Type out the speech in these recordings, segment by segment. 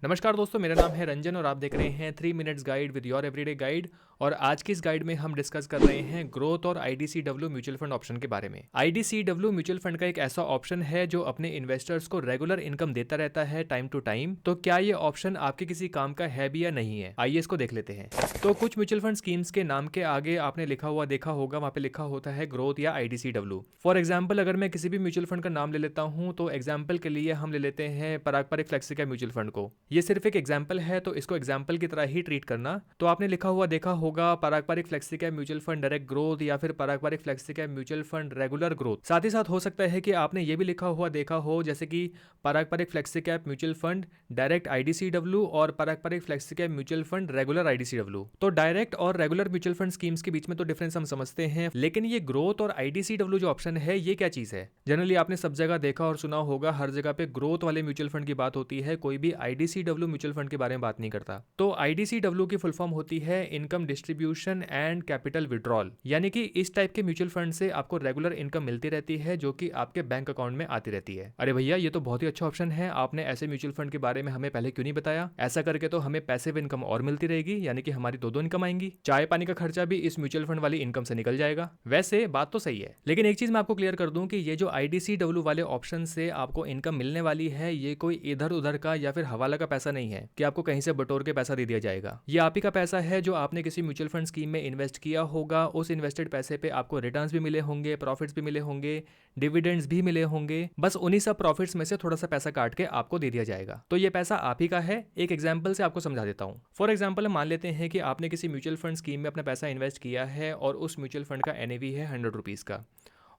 नमस्कार दोस्तों, मेरा नाम है रंजन और आप देख रहे हैं 3 minutes guide with your everyday guide. और आज की इस गाइड में हम डिस्कस कर रहे हैं ग्रोथ और आईडीसीडब्ल्यू म्यूचुअल फंड ऑप्शन के बारे में। आईडीसीडब्ल्यू म्यूचुअल फंड का एक ऐसा ऑप्शन है जो अपने इन्वेस्टर्स को रेगुलर इनकम देता रहता है टाइम टू टाइम। तो क्या ये ऑप्शन आपके किसी काम का है भी या नहीं है, आइए इसको देख लेते हैं। तो कुछ म्यूचुअल फंड स्कीम्स के नाम के आगे आपने लिखा हुआ देखा होगा, वहां पे लिखा होता है ग्रोथ या आईडीसीडब्ल्यू। फॉर एग्जाम्पल, अगर मैं किसी भी म्यूचुअल फंड का नाम ले लेता हूं, तो एग्जाम्पल के लिए हम ले लेते हैं पारंपरिक फ्लेक्सिका म्यूचुअल फंड को। ये सिर्फ एक एग्जाम्पल है, तो इसको एग्जाम्पल की तरह ही ट्रीट करना। तो आपने लिखा हुआ देखा होगा पारंपरिक फ्लेक्सिका म्यूचुअल फंड डायरेक्ट ग्रोथ या फिर पारंपरिक फ्लेक्सिका म्यूचुअल फंड रेगुलर ग्रोथ। साथ ही साथ हो सकता है कि आपने ये भी लिखा हुआ देखा हो, जैसे कि पारंपरिक फ्लेक्सिकैप म्यूचुअल फंड डायरेक्ट आईडीसीडब्ल्यू और पारंपरिक फ्लेक्सिकैप म्यूचुअल फंड रेगुलर आईडीसीडब्ल्यू। तो डायरेक्ट और रेगुलर म्यूचुअल फंड स्कीम्स के बीच में तो डिफरेंस हम समझते हैं, लेकिन ये ग्रोथ और आईडीसीडब्ल्यू जो ऑप्शन है, ये क्या चीज है? जनरली आपने सब जगह देखा और सुना होगा, हर जगह पे ग्रोथ वाले म्यूचुअल फंड की बात होती है, कोई भी आईडीसीडब्ल्यू म्यूचुअल फंड के बारे में बात नहीं करता। तो आईडीसीडब्ल्यू की फुल फॉर्म होती है income distribution and capital withdrawal, यानी कि इस टाइप के म्यूचुअल फंड से आपको रेगुलर इनकम मिलती रहती है जो कि आपके बैंक अकाउंट में आती रहती है। अरे भैया, ये तो बहुत ही अच्छा ऑप्शन है, आपने ऐसे म्यूचुअल फंड के बारे में हमें पहले क्यों नहीं बताया? ऐसा करके तो हमें पैसिव इनकम और मिलती रहेगी, यानी कि हमारी दो इनकम आएंगी, चाय पानी का खर्चा भी इस म्यूचुअल फंड वाली इनकम से निकल जाएगा। वैसे बात तो सही है, लेकिन एक चीज मैं आपको क्लियर कर दूं कि ये जो आईडीसीडब्ल्यू वाले ऑप्शन से आपको इनकम मिलने वाली है, ये कोई इधर उधर का या फिर हवाला का पैसा नहीं है कि आपको कहीं से बटोर के पैसा दे दिया जाएगा। ये आप ही का पैसा है जो आपने किसी म्यूचुअल फंड स्कीम में इन्वेस्ट किया होगा। उस इन्वेस्टेड पैसे पे आपको रिटर्न्स भी मिले होंगे, प्रॉफिट्स भी मिले होंगे, डिविडेंड्स भी मिले होंगे। बस उन्हीं सब प्रॉफिट्स में से थोड़ा सा पैसा काट के आपको दे दिया जाएगा। तो ये पैसा आप ही का है। एक एग्जांपल से आपको समझा देता हूँ। फॉर एग्जांपल, मान लेते हैं कि आपने किसी म्यूचुअल फंड स्कीम में अपना पैसा इन्वेस्ट किया है और उस म्यूचुअल फंड का एनएवी है 100 रुपीज़ का,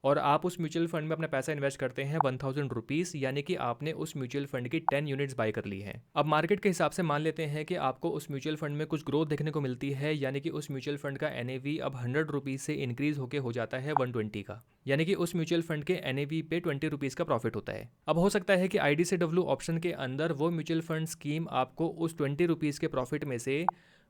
और आप उस म्यूचुअल फंड में अपना पैसा इन्वेस्ट करते हैं 1000 रुपीज़, यानी कि आपने उस म्यूचुअल फंड की 10 यूनिट्स बाय कर ली हैं। अब मार्केट के हिसाब से मान लेते हैं कि आपको उस म्यूचुअल फंड में कुछ ग्रोथ देखने को मिलती है, यानी कि उस म्यूचुअल फंड का एनएवी अब 100 रुपीज़ से इंक्रीज होकर हो जाता है 120 का, यानी कि उस म्यूचुअल फंड के एनएवी पे 20 रुपीज़ का प्रॉफिट होता है। अब हो सकता है कि आईडीसीडब्ल्यू ऑप्शन के अंदर वो म्यूचुअल फंड स्कीम आपको उस 20 रुपीज़ के प्रॉफिट में से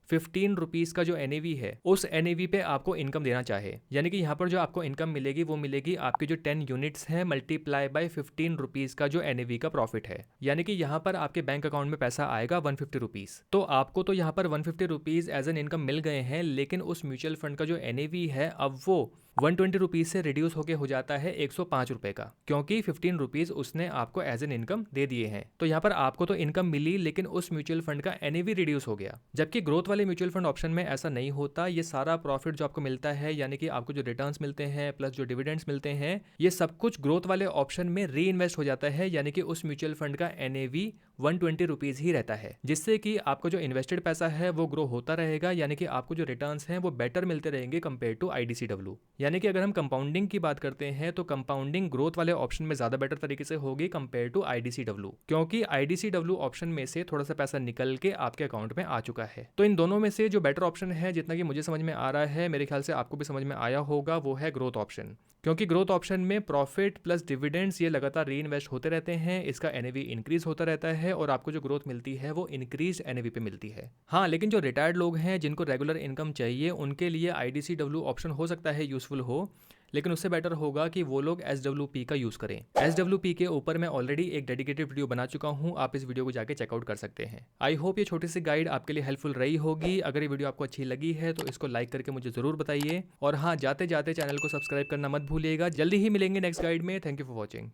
15 रुपीज़ का जो एनएवी है, उस एनएवी पे आपको इनकम देना चाहे, यानी कि यहाँ पर जो आपको इनकम मिलेगी वो मिलेगी आपकी जो 10 यूनिट्स हैं मल्टीप्लाई बाय 15 रुपीज़ का जो एनएवी का प्रॉफिट है, यानी कि यहाँ पर आपके बैंक अकाउंट में पैसा आएगा 150 रुपीज़। तो आपको तो यहाँ पर 150 रुपीज़ एज एन इनकम मिल गए हैं, लेकिन उस म्यूचुअल फंड का जो एनएवी है अब वो 120 रुपीज़ से रिड्यूस होकर हो जाता है 105 रुपए का, क्योंकि 15 रुपीज़ उसने आपको एज एन इनकम दे दिए हैं। तो यहाँ पर आपको तो इनकम मिली, लेकिन उस म्यूचुअल फंड का एनएवी रिड्यूस हो गया। जबकि ग्रोथ वाले म्यूचुअल फंड ऑप्शन में ऐसा नहीं होता। ये सारा प्रॉफिट जो आपको मिलता है, यानी कि आपको जो रिटर्न्स मिलते हैं प्लस जो डिविडेंड्स मिलते हैं, ये सब कुछ ग्रोथ वाले ऑप्शन में री इन्वेस्ट हो जाता है, यानी कि उस म्यूचुअल फंड का एनएवी 120 रुपीज़ ही रहता है, जिससे कि आपको जो इन्वेस्टेड पैसा है वो ग्रो होता रहेगा, यानी कि आपको जो रिटर्न्स हैं वो बेटर मिलते रहेंगे कंपेयर टू आईडीसीडब्ल्यू। यानी कि अगर हम कंपाउंडिंग की बात करते हैं तो कंपाउंडिंग ग्रोथ वाले ऑप्शन में ज्यादा बेटर तरीके से होगी कंपेयर टू आईडीसीडब्ल्यू, क्योंकि आईडीसीडब्ल्यू ऑप्शन में से थोड़ा सा पैसा निकल के आपके अकाउंट में आ चुका है। तो इन दोनों में से जो बेटर ऑप्शन है, जितना कि मुझे समझ में आ रहा है, मेरे ख्याल से आपको भी समझ में आया होगा, वो है ग्रोथ ऑप्शन। क्योंकि ग्रोथ ऑप्शन में प्रॉफिट प्लस डिविडेंड्स ये लगातार री इन्वेस्ट होते रहते हैं, इसका एनएवी इंक्रीज होता रहता है और आपको जो ग्रोथ मिलती है वो इंक्रीज एनएवी पे मिलती है। हाँ, लेकिन जो रिटायर्ड लोग हैं जिनको रेगुलर इनकम चाहिए, उनके लिए आईडीसीडब्ल्यू ऑप्शन हो सकता है यूजफुल हो, लेकिन उससे बेटर होगा कि वो लोग एसडब्ल्यूपी का यूज़ करें। एसडब्ल्यूपी के ऊपर मैं ऑलरेडी एक डेडिकेटेड वीडियो बना चुका हूं, आप इस वीडियो को जाके चेकआउट कर सकते हैं। आई होप ये छोटी सी गाइड आपके लिए हेल्पफुल रही होगी। अगर ये वीडियो आपको अच्छी लगी है तो इसको लाइक करके मुझे ज़रूर बताइए, और हाँ, जाते जाते चैनल को सब्सक्राइब करना मत भूलिएगा। जल्दी ही मिलेंगे नेक्स्ट गाइड में। Thank you for watching.